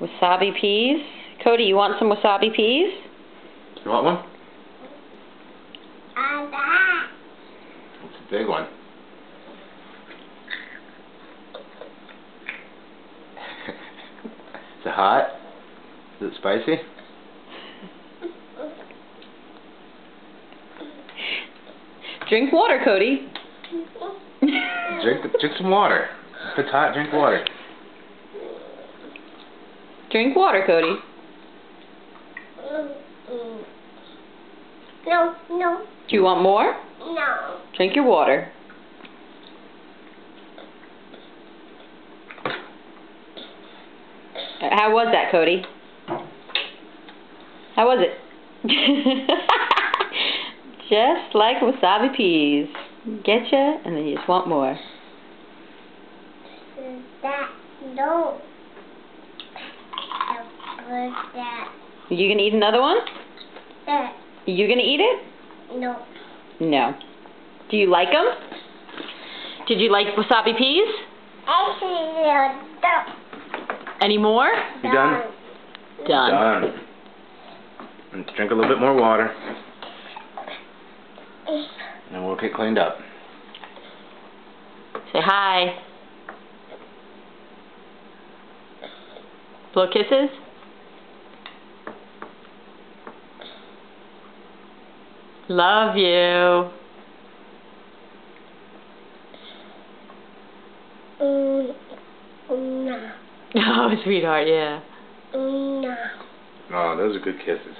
Wasabi peas. Cody, you want some wasabi peas? You want one? That. It's a big one. Is it hot? Is it spicy? Drink water, Cody. Drink some water. If it's hot, drink water. Drink water, Cody. No, no. Do you want more? No. Drink your water. How was that, Cody? How was it? Just like wasabi peas. Getcha, and then you just want more. That, no. That. You gonna eat another one? That. You gonna eat it? No. No. Do you like them? Did you like wasabi peas? Any more? You done? Done. Done. Let's drink a little bit more water. And we'll get cleaned up. Say hi. Blow kisses. Love you. No. Oh, sweetheart, yeah. No. Oh, those are good kisses.